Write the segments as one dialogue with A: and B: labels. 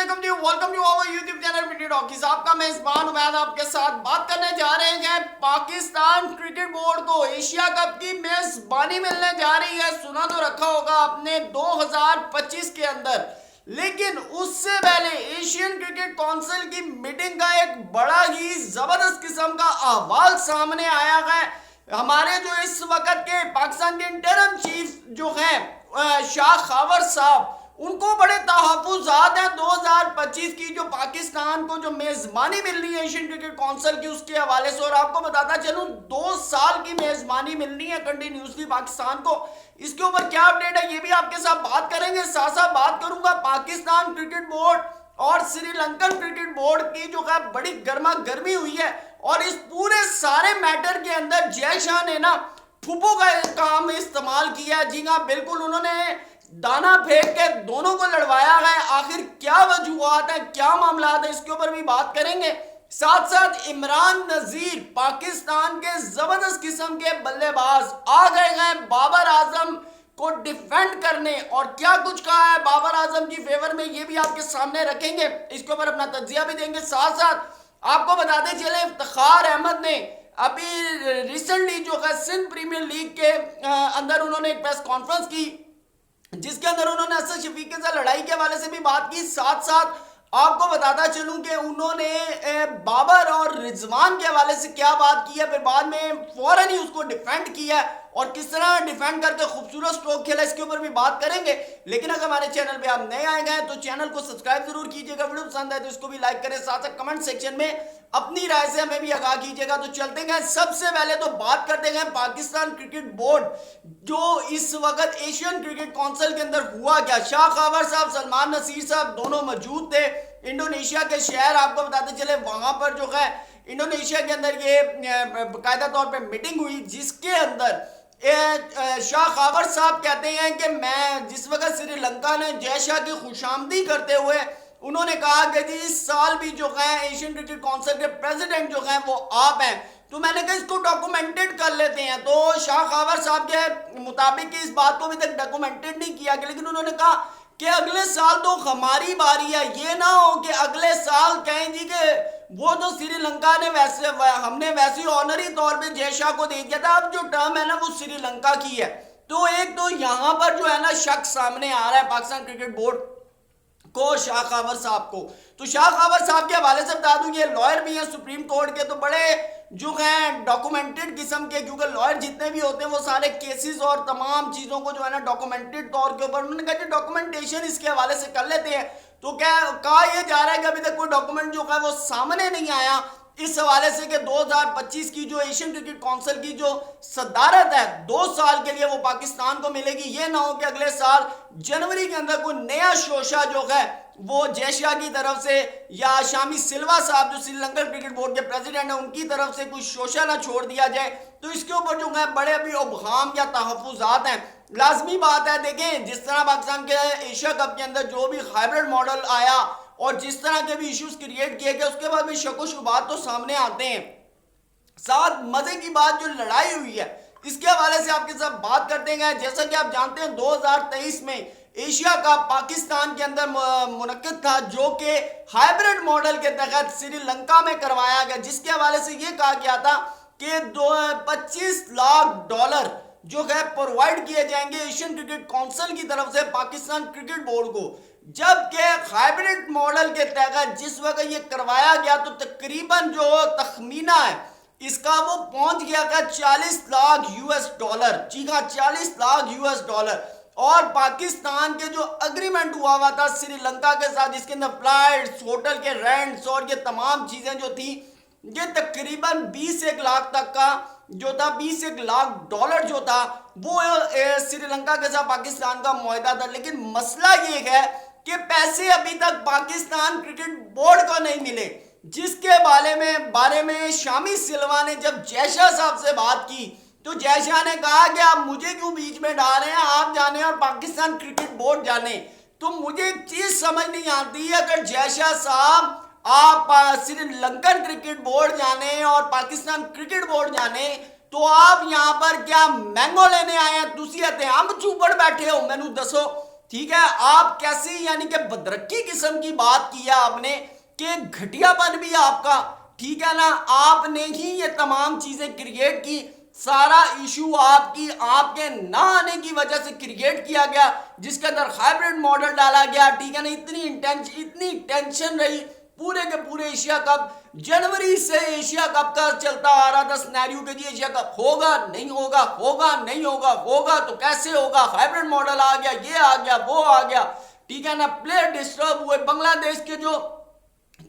A: वालेकुम जी, welcome to our YouTube channel PT talkies. आपका मेजबान उमैद आपके साथ बात करने जा रहे हैं। पाकिस्तान क्रिकेट बोर्ड को एशिया कप की मेजबानी मिलने जा रही है। सुना तो रखा होगा आपने 2025 के अंदर, लेकिन उससे पहले एशियन क्रिकेट काउंसिल की मीटिंग का एक बड़ा ही जबरदस्त किस्म का अहवाल सामने आया है। हमारे जो इस वक्त के पाकिस्तान के इंटरिम चीफ जो हैं शाह खावर साहब, उनको बड़े तहफ्फुज़ात हैं 2025 की जो पाकिस्तान को जो मेजबानी मिलनी है एशियन क्रिकेट काउंसिल की, उसके हवाले से। और आपको बताता चलूं 2 साल की मेजबानी मिलनी है कंटिन्यूसली पाकिस्तान को। इसके ऊपर क्या अपडेट है ये भी आपके साथ बात करेंगे। साथ साथ बात करूंगा पाकिस्तान क्रिकेट बोर्ड और श्रीलंकन क्रिकेट बोर्ड की जो है बड़ी गर्मा गर्मी हुई है। और इस पूरे सारे मैटर के अंदर जय शाह ने ना फुप्पो का काम इस्तेमाल किया। जी हाँ, बिल्कुल, उन्होंने दाना फेंक के दोनों को लड़वाया है। आखिर क्या वजूहात है, क्या मामला है, इसके ऊपर भी बात करेंगे। साथ साथ इमरान नजीर पाकिस्तान के जबरदस्त किस्म के बल्लेबाज आ गए हैं बाबर आजम को डिफेंड करने, और क्या कुछ कहा है बाबर आजम की फेवर में ये भी आपके सामने रखेंगे। इसके ऊपर अपना तज्जिया भी देंगे। साथ साथ आपको बताते चले इफ्तिखार अहमद ने अभी रिसेंटली जो है सिंध प्रीमियर लीग के अंदर उन्होंने एक प्रेस कॉन्फ्रेंस की, जिसके अंदर उन्होंने असद शफीक के साथ लड़ाई के हवाले से भी बात की। साथ साथ आपको बताता चलूं कि उन्होंने बाबर और रिजवान के हवाले से क्या बात की है, फिर बाद में फौरन ही उसको डिफेंड किया और किस तरह डिफेंड करके खूबसूरत स्ट्रोक खेला, इसके ऊपर भी बात करेंगे। लेकिन अगर हमारे चैनल पे आप नए आए हैं तो चैनल को सब्सक्राइब जरूर कीजिएगा। वीडियो पसंद आए तो इसको भी लाइक करें। साथ साथ कमेंट सेक्शन में अपनी राय से हमें भी आगाह कीजिएगा। तो चलते हैं, सबसे पहले तो बात करते हैं पाकिस्तान क्रिकेट बोर्ड जो इस वक्त एशियन क्रिकेट काउंसिल के अंदर हुआ क्या। शाह खावर साहब, सलमान नसीर साहब दोनों मौजूद थे। इंडोनेशिया के शहर आपको बताते चले, वहां पर जो है इंडोनेशिया के अंदर ये बाकायदा तौर पर मीटिंग हुई, जिसके अंदर शाह खावर साहब कहते हैं कि मैं जिस वक्त श्रीलंका ने जय शाह की खुशामदी करते हुए उन्होंने कहा कि जी इस साल भी जो है एशियन क्रिकेट काउंसिल के प्रेसिडेंट जो हैं वो आप हैं, तो मैंने कहा इसको डॉक्यूमेंटेड कर लेते हैं। तो शाह खावर साहब के मुताबिक इस बात को अभी तक डॉक्यूमेंटेड नहीं किया गया, लेकिन उन्होंने कहा कि अगले साल तो हमारी बारी है। ये ना हो कि अगले साल कहें जी कि वो जो श्रीलंका ने हमने वैसे ऑनरी तौर पे जय शाह को दे दिया था, अब जो टर्म है ना वो श्रीलंका की है। तो एक तो यहाँ पर जो है ना शक सामने आ रहा है पाकिस्तान क्रिकेट बोर्ड को, शाह खावर साहब को। तो शाह खावर साहब के हवाले से बता दूं, ये लॉयर भी हैं सुप्रीम कोर्ट के, तो बड़े जो हैं डॉक्यूमेंटेड किस्म के, क्योंकि लॉयर जितने भी होते हैं वो सारे केसेस और तमाम चीज़ों को जो है ना डॉक्यूमेंटेड तौर के ऊपर, उन्होंने कहा कि डॉक्यूमेंटेशन इसके हवाले से कर लेते हैं। तो क्या कहा यह जा रहा है कि अभी तक कोई डॉक्यूमेंट जो है वो सामने नहीं आया इस हवाले से कि 2025 की जो एशियन क्रिकेट काउंसिल की जो सदारत है 2 साल के लिए वो पाकिस्तान को मिलेगी। ये ना हो कि अगले साल जनवरी के अंदर कोई नया शोशा जो है वो जय शाह की तरफ से या शामी सिल्वा साहब जो श्रीलंकन क्रिकेट बोर्ड के प्रेसिडेंट है उनकी तरफ से कोई शोशा ना छोड़ दिया जाए। तो इसके ऊपर जो है बड़े अभी उबहम या तहफ्फुज़ात हैं। लाजमी बात है, देखें जिस तरह पाकिस्तान के एशिया कप के अंदर जो भी हाइब्रिड मॉडल आया और जिस तरह के भी इश्यूज क्रिएट किए गए, उसके बाद भी शक शुबात तो सामने आते हैं। साथ मजे की बात जो लड़ाई हुई है इसके हवाले से आपके साथ बात करते हैं। जैसा कि आप जानते हैं 2023 में एशिया कप पाकिस्तान के अंदर मुनक्किद था, जो कि हाइब्रिड मॉडल के तहत श्रीलंका में करवाया गया, जिसके हवाले से यह कहा गया था कि 25 लाख डॉलर जो है प्रोवाइड किए जाएंगे एशियन क्रिकेट काउंसिल की तरफ से पाकिस्तान क्रिकेट बोर्ड को। जबकि हाइब्रिड मॉडल के तहत जिस वक्त ये करवाया गया तो तकरीबन जो तखमीना है इसका वो पहुंच गया था 40 लाख यूएस डॉलर। जी हाँ, 40 लाख यूएस डॉलर। और पाकिस्तान के जो अग्रीमेंट हुआ था श्रीलंका के साथ, जिसके अंदर फ्लाइट्स, होटल के रेंट्स और ये तमाम चीजें जो थी, ये तकरीबन 20 लाख तक का जो था, 20 लाख डॉलर जो था वो श्रीलंका के साथ पाकिस्तान का मुआहदा था। लेकिन मसला ये है कि पैसे अभी तक पाकिस्तान क्रिकेट बोर्ड को नहीं मिले, जिसके बारे में शामी सिल्वा ने जब जय शाह साहब से बात की तो जय शाह ने कहा कि आप मुझे क्यों बीच में डाल रहे हैं, आप जाने और पाकिस्तान क्रिकेट बोर्ड जाने। तो मुझे एक चीज समझ नहीं आती है, अगर जय शाह साहब आप श्रीलंकन क्रिकेट बोर्ड जाने और पाकिस्तान क्रिकेट बोर्ड जाने, तो आप यहाँ पर क्या मैंगो लेने आए हैं, तुसी हम चूपड़ बैठे हो। मैनू दसो ठीक है, आप कैसी यानी कि बदरक्की किस्म की बात किया आपने कि घटियापन भी आपका, ठीक है ना, आपने ही ये तमाम चीजें क्रिएट की, सारा इशू आपके ना आने की वजह से क्रिएट किया गया, जिसके अंदर हाइब्रिड मॉडल डाला गया, ठीक है ना, इतनी टेंशन रही पूरे के पूरे एशिया कप। जनवरी से एशिया कप का चलता आ रहा था सिनेरियो के जी एशिया कप होगा नहीं होगा, होगा नहीं होगा, होगा तो कैसे होगा, हाइब्रिड मॉडल आ गया, ये आ गया, वो आ गया, ठीक है ना, प्लेयर डिस्टर्ब हुए। बांग्लादेश के जो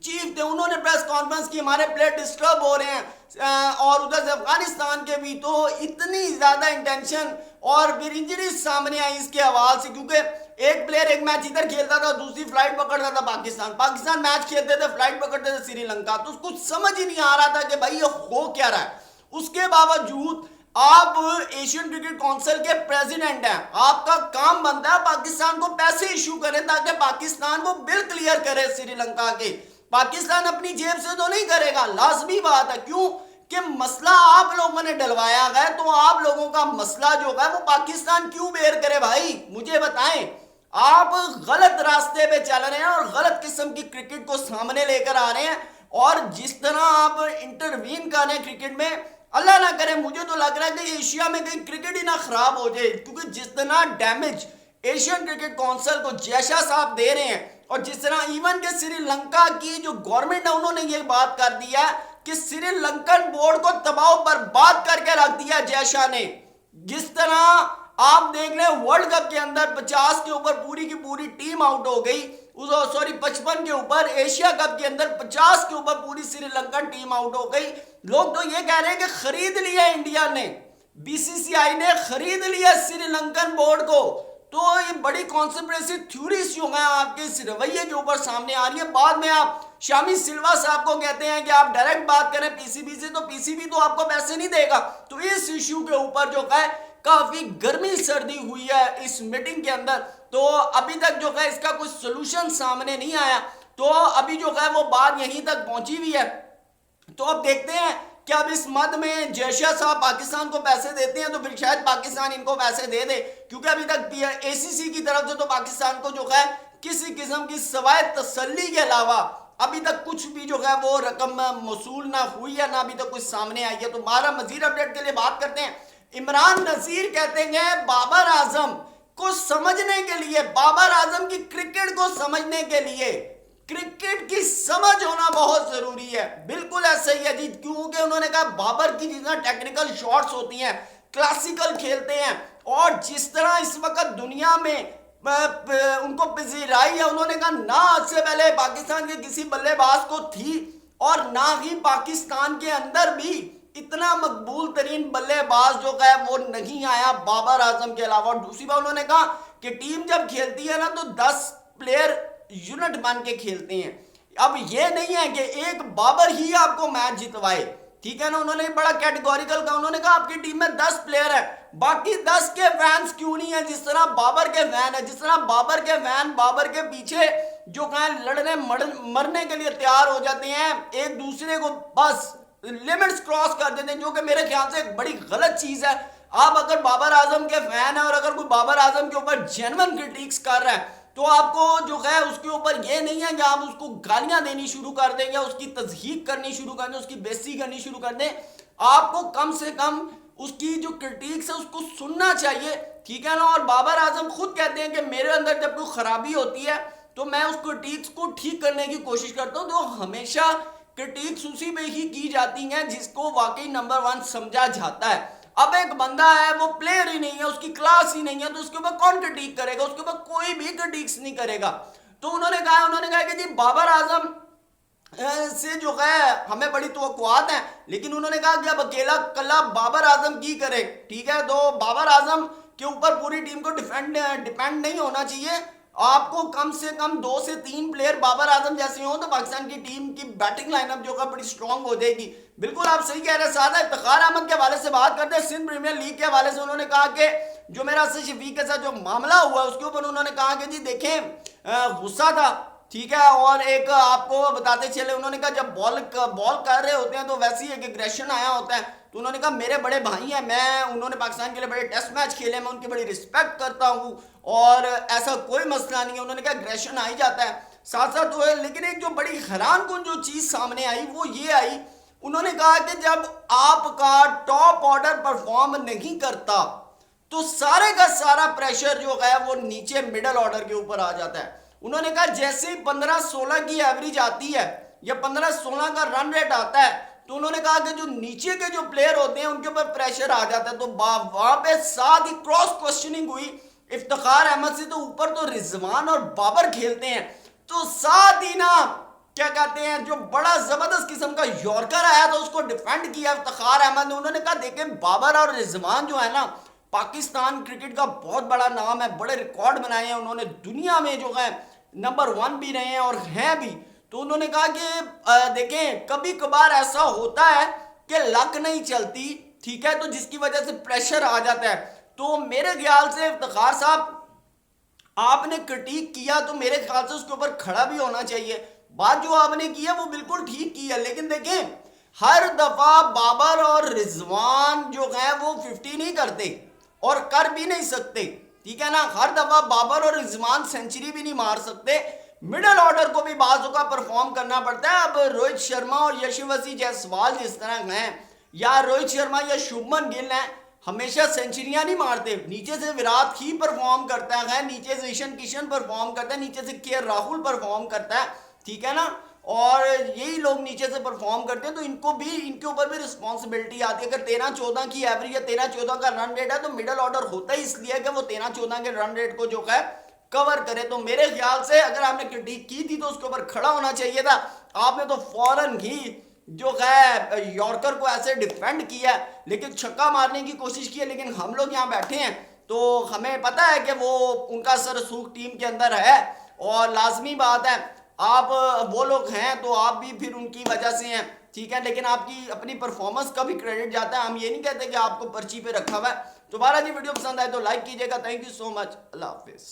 A: चीफ थे उन्होंने प्रेस कॉन्फ्रेंस की, हमारे प्लेयर डिस्टर्ब हो रहे हैं, और उधर से अफगानिस्तान के भी, तो इतनी ज्यादा इंटेंशन और फिर इंजरी सामने आई इसके हवाले से, क्योंकि एक प्लेयर एक मैच इधर खेलता था, दूसरी फ्लाइट पकड़ता था पाकिस्तान मैच खेलते थे, फ्लाइट पकड़ते थे श्रीलंका, तो कुछ समझ ही नहीं आ रहा था कि भाई ये हो क्या रहा है। उसके बावजूद आप एशियन क्रिकेट काउंसिल के प्रेसिडेंट हैं, आपका काम बनता है पाकिस्तान को पैसे इशू करें ताकि पाकिस्तान को बिल क्लियर करे श्रीलंका के। पाकिस्तान अपनी जेब से तो नहीं करेगा, लाजमी बात है, क्यों कि मसला आप लोगों ने डलवाया है, तो आप लोगों का मसला जो है वो पाकिस्तान क्यों बेयर करे भाई, मुझे बताएं। आप गलत रास्ते पे चल रहे हैं और गलत किस्म की क्रिकेट को सामने लेकर आ रहे हैं, और जिस तरह आप इंटरवीन कर रहे हैं क्रिकेट में, अल्लाह ना करे, मुझे तो लग रहा है कि एशिया में कहीं क्रिकेट ही ना खराब हो जाए, क्योंकि जिस तरह डैमेज एशियन क्रिकेट काउंसिल को जयशा साहब दे रहे हैं, और जिस तरह इवन के श्रीलंका की जो गवर्नमेंट है उन्होंने ये बात कर दिया कि श्रीलंकन बोर्ड को तबाह बर्बाद करके रख दिया जयशा ने। जिस तरह आप देख रहे हैं वर्ल्ड कप के अंदर 50 के ऊपर पूरी की पूरी टीम आउट हो गई, 55 के ऊपर, एशिया कप के अंदर 50 के ऊपर पूरी श्रीलंकन टीम आउट हो गई। लोग तो ये कह रहे हैं कि खरीद लिया इंडिया ने, बीसीसीआई ने खरीद लिया श्रीलंकन बोर्ड को। तो ये बड़ी कॉन्स्पिरेसी थ्योरीज जो है आपके इस रवैये के ऊपर सामने आ रही है। बाद में आप शामी सिल्वा साहब को कहते हैं कि आप डायरेक्ट बात करें पीसीबी से, तो पीसीबी तो आपको पैसे नहीं देगा। तो इस इश्यू के ऊपर जो है काफी गर्मी सर्दी हुई है इस मीटिंग के अंदर, तो अभी तक जो है इसका कोई सोल्यूशन सामने नहीं आया, तो अभी जो है वो बात यहीं तक पहुंची हुई है। तो अब देखते हैं कि अब इस मद में जयशा साहब पाकिस्तान को पैसे देते हैं तो फिर शायद पाकिस्तान इनको पैसे दे दे, क्योंकि अभी तक एसीसी की तरफ से तो पाकिस्तान को जो है किसी किस्म की सवाए तसल्ली के अलावा अभी तक कुछ भी जो है वो रकम मौसूल ना हुई है, ना अभी तक कुछ सामने आई है। तो हमारा मजीद अपडेट के लिए बात करते हैं। इमरान नजीर कहते हैं बाबर आजम को समझने के लिए, बाबर आजम की क्रिकेट को समझने के लिए क्रिकेट की समझ होना बहुत जरूरी है। बिल्कुल ऐसा ही है जी, क्योंकि उन्होंने कहा बाबर की जितना टेक्निकल शॉट्स होती हैं, क्लासिकल खेलते हैं, और जिस तरह इस वक्त दुनिया में उनको पजीराई है, उन्होंने कहा ना आज से पहले पाकिस्तान के किसी बल्लेबाज को थी, और ना ही पाकिस्तान के अंदर भी इतना मकबूल तरीन बल्लेबाज जो है वो नहीं आया बाबर आजम के अलावा। और दूसरी बात उन्होंने कहा कि टीम जब खेलती है ना तो 10 प्लेयर यूनिट बन के खेलते हैं। अब ये नहीं है कि एक बाबर ही आपको मैच जितवाए, ठीक है ना। उन्होंने बड़ा कैटेगोरिकल कहा, उन्होंने कहा आपकी टीम में 10 प्लेयर है, बाकी 10 के फैंस क्यों नहीं है जिस तरह बाबर के फैन है, जिस तरह बाबर के फैन बाबर के पीछे जो कहें लड़ने मरने के लिए तैयार हो जाते हैं, एक दूसरे को बस लिमिट्स क्रॉस कर देते हैं, जो कि मेरे ख्याल से एक बड़ी गलत चीज है। आप अगर बाबर आजम के फैन है और अगर कोई बाबर आजम के ऊपर जेन्युइन क्रिटिक्स कर रहा है, तो आपको जो है उसके ऊपर ये नहीं है कि आप उसको गालियां देनी शुरू कर दें या उसकी तज़हीक करनी शुरू कर दें, उसकी बेइज्जती करनी शुरू कर दें। आपको कम से कम उसकी जो क्रिटिक्स है उसको सुनना चाहिए, ठीक है ना। और बाबर आजम खुद कहते हैं कि मेरे अंदर जब कोई खराबी होती है तो मैं उस क्रिटिक्स को ठीक करने की कोशिश करता हूँ। तो हमेशा क्रिटिक्स उसी पे ही की जाती हैं जिसको वाकई नंबर 1 समझा जाता है। अब एक बंदा है वो प्लेयर ही नहीं है, उसकी क्लास ही नहीं है, तो उसके ऊपर कौन क्रिटिक करेगा, उसके ऊपर कोई भी क्रिटिक्स नहीं करेगा। तो उन्होंने कहा कि जी बाबर आजम से जो है हमें बड़ी तवक्कुआत है, लेकिन उन्होंने कहा कि अब अकेला कल्ला बाबर आजम की करे, ठीक है। तो बाबर आजम के ऊपर पूरी टीम को डिपेंड नहीं होना चाहिए। आपको कम से कम 2 से 3 प्लेयर बाबर आजम जैसे हो तो पाकिस्तान की टीम की बैटिंग लाइनअप जो है बड़ी स्ट्रांग हो जाएगी। बिल्कुल आप सही कह रहे हैं। सादा इफ्तिखार अहमद के हवाले से बात करते हैं, सिंध प्रीमियर लीग के हवाले से उन्होंने कहा कि जो मेरा शफीक के साथ जो मामला हुआ उसके ऊपर उन्होंने कहा कि जी देखें गुस्सा था, ठीक है। और एक आपको बताते चले, उन्होंने कहा जब बॉल कर रहे होते हैं तो वैसे ही एक एग्रेशन आया होता है। तो उन्होंने कहा मेरे बड़े भाई हैं, उन्होंने पाकिस्तान के लिए बड़े टेस्ट मैच खेले, मैं उनकी बड़ी रिस्पेक्ट करता हूँ और ऐसा कोई मसला नहीं है। उन्होंने कहा एग्रेशन आ ही जाता है साथ साथ वो है। लेकिन एक जो बड़ी हैरान कुन जो चीज़ सामने आई वो ये आई, उन्होंने कहा कि जब आपका टॉप ऑर्डर परफॉर्म नहीं करता तो सारे का सारा प्रेशर जो है वो नीचे मिडल ऑर्डर के ऊपर आ जाता है। उन्होंने कहा जैसे ही 15-16 की एवरेज आती है या 15-16 का रन रेट आता है तो उन्होंने कहा कि जो नीचे के जो प्लेयर होते हैं उनके ऊपर प्रेशर आ जाता है। तो वहां पे साथ ही क्रॉस क्वेश्चनिंग हुई इफ्तिखार अहमद से, तो ऊपर तो रिजवान और बाबर खेलते हैं, तो साथ ही ना क्या कहते हैं जो बड़ा जबरदस्त किस्म का यॉर्कर आया था उसको डिफेंड किया इफ्तिखार अहमद ने। उन्होंने कहा देखें बाबर और रिजवान जो है ना पाकिस्तान क्रिकेट का बहुत बड़ा नाम है, बड़े रिकॉर्ड बनाए हैं उन्होंने, दुनिया में जो है नंबर 1 भी रहे हैं और हैं भी। तो उन्होंने कहा कि देखें कभी कभार ऐसा होता है कि लक नहीं चलती, ठीक है, तो जिसकी वजह से प्रेशर आ जाता है। तो मेरे ख्याल से इफ्तिखार साहब आपने क्रिटिक किया तो मेरे ख्याल से उसके ऊपर खड़ा भी होना चाहिए। बात जो आपने की है वो बिल्कुल ठीक की है, लेकिन देखें हर दफा बाबर और रिजवान जो है वो 50 नहीं करते और कर भी नहीं सकते, ठीक है ना। हर दफा बाबर और रिजवान सेंचुरी भी नहीं मार सकते, मिडिल ऑर्डर को भी बाजू का परफॉर्म करना पड़ता है। अब रोहित शर्मा और यशस्वी जायसवाल जिस तरह हैं, या रोहित शर्मा या शुभमन गिल हैं, हमेशा सेंचुरियां नहीं मारते। नीचे से विराट ही परफॉर्म करता है, नीचे से ईशान किशन परफॉर्म करता है, नीचे से के राहुल परफॉर्म करता है, ठीक है ना। और यही लोग नीचे से परफॉर्म करते हैं, तो इनके ऊपर भी रिस्पॉन्सिबिलिटी आती है। अगर 13-14 की एवरेज या 13-14 का रन रेट है तो मिडिल ऑर्डर होता ही इसलिए कि वो 13-14 के रन रेट को जो है कवर करे। तो मेरे ख्याल से अगर आपने क्रिटिक की थी तो उसके ऊपर खड़ा होना चाहिए था। आपने तो फौरन ही जो है यॉर्कर को ऐसे डिफेंड किया, लेकिन छक्का मारने की कोशिश की है। लेकिन हम लोग यहाँ बैठे हैं तो हमें पता है कि वो उनका सरसूख टीम के अंदर है और लाजमी बात है आप वो लोग हैं तो आप भी फिर उनकी वजह से हैं, ठीक है। लेकिन आपकी अपनी परफॉर्मेंस का भी क्रेडिट जाता है, हम ये नहीं कहते कि आपको पर्ची पे रखा हुआ है। दोबारा जी वीडियो पसंद आए तो लाइक कीजिएगा। थैंक यू सो मच, अल्लाह हाफिज़।